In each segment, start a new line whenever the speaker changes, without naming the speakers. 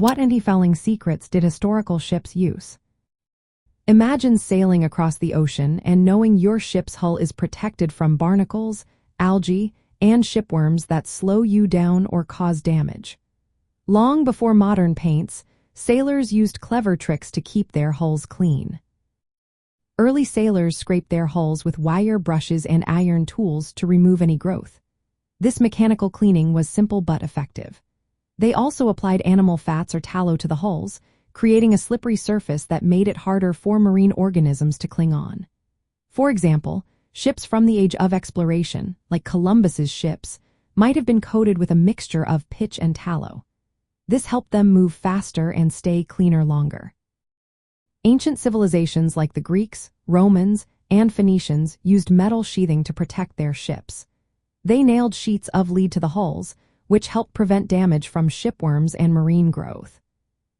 What antifouling secrets did historical ships use? Imagine sailing across the ocean and knowing your ship's hull is protected from barnacles, algae, and shipworms that slow you down or cause damage. Long before modern paints, sailors used clever tricks to keep their hulls clean. Early sailors scraped their hulls with wire brushes and iron tools to remove any growth. This mechanical cleaning was simple but effective. They also applied animal fats or tallow to the hulls, creating a slippery surface that made it harder for marine organisms to cling on. For example, ships from the age of exploration, like Columbus's ships, might have been coated with a mixture of pitch and tallow. This helped them move faster and stay cleaner longer. Ancient civilizations like the Greeks, Romans, and Phoenicians used metal sheathing to protect their ships. They nailed sheets of lead to the hulls, which helped prevent damage from shipworms and marine growth.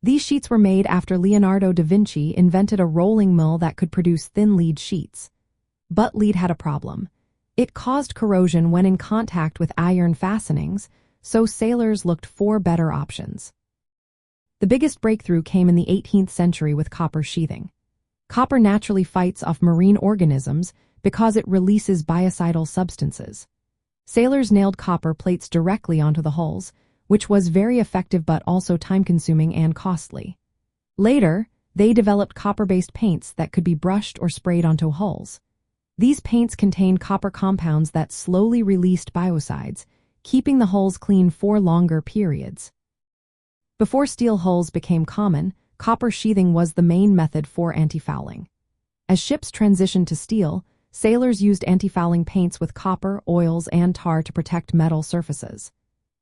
These sheets were made after Leonardo da Vinci invented a rolling mill that could produce thin lead sheets. But lead had a problem. It caused corrosion when in contact with iron fastenings, so sailors looked for better options. The biggest breakthrough came in the 18th century with copper sheathing. Copper naturally fights off marine organisms because it releases biocidal substances. Sailors nailed copper plates directly onto the hulls, which was very effective but also time-consuming and costly. Later, they developed copper-based paints that could be brushed or sprayed onto hulls. These paints contained copper compounds that slowly released biocides, keeping the hulls clean for longer periods. Before steel hulls became common, copper sheathing was the main method for antifouling. As ships transitioned to steel, sailors used antifouling paints with copper, oils, and tar to protect metal surfaces.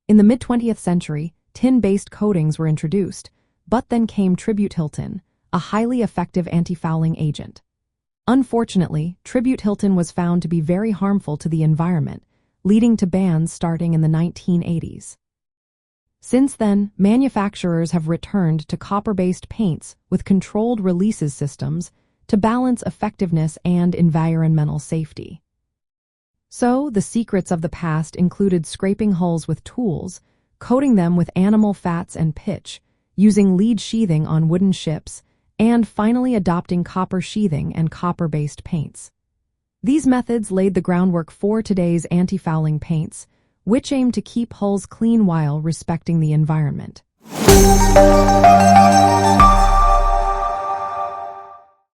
In the mid-20th century, tin-based coatings were introduced, but then came tributyltin, a highly effective antifouling agent. Unfortunately, tributyltin was found to be very harmful to the environment, leading to bans starting in the 1980s. Since then, manufacturers have returned to copper-based paints with controlled releases systems to balance effectiveness and environmental safety. So, the secrets of the past included scraping hulls with tools, coating them with animal fats and pitch, using lead sheathing on wooden ships, and finally adopting copper sheathing and copper-based paints. These methods laid the groundwork for today's antifouling paints, which aim to keep hulls clean while respecting the environment.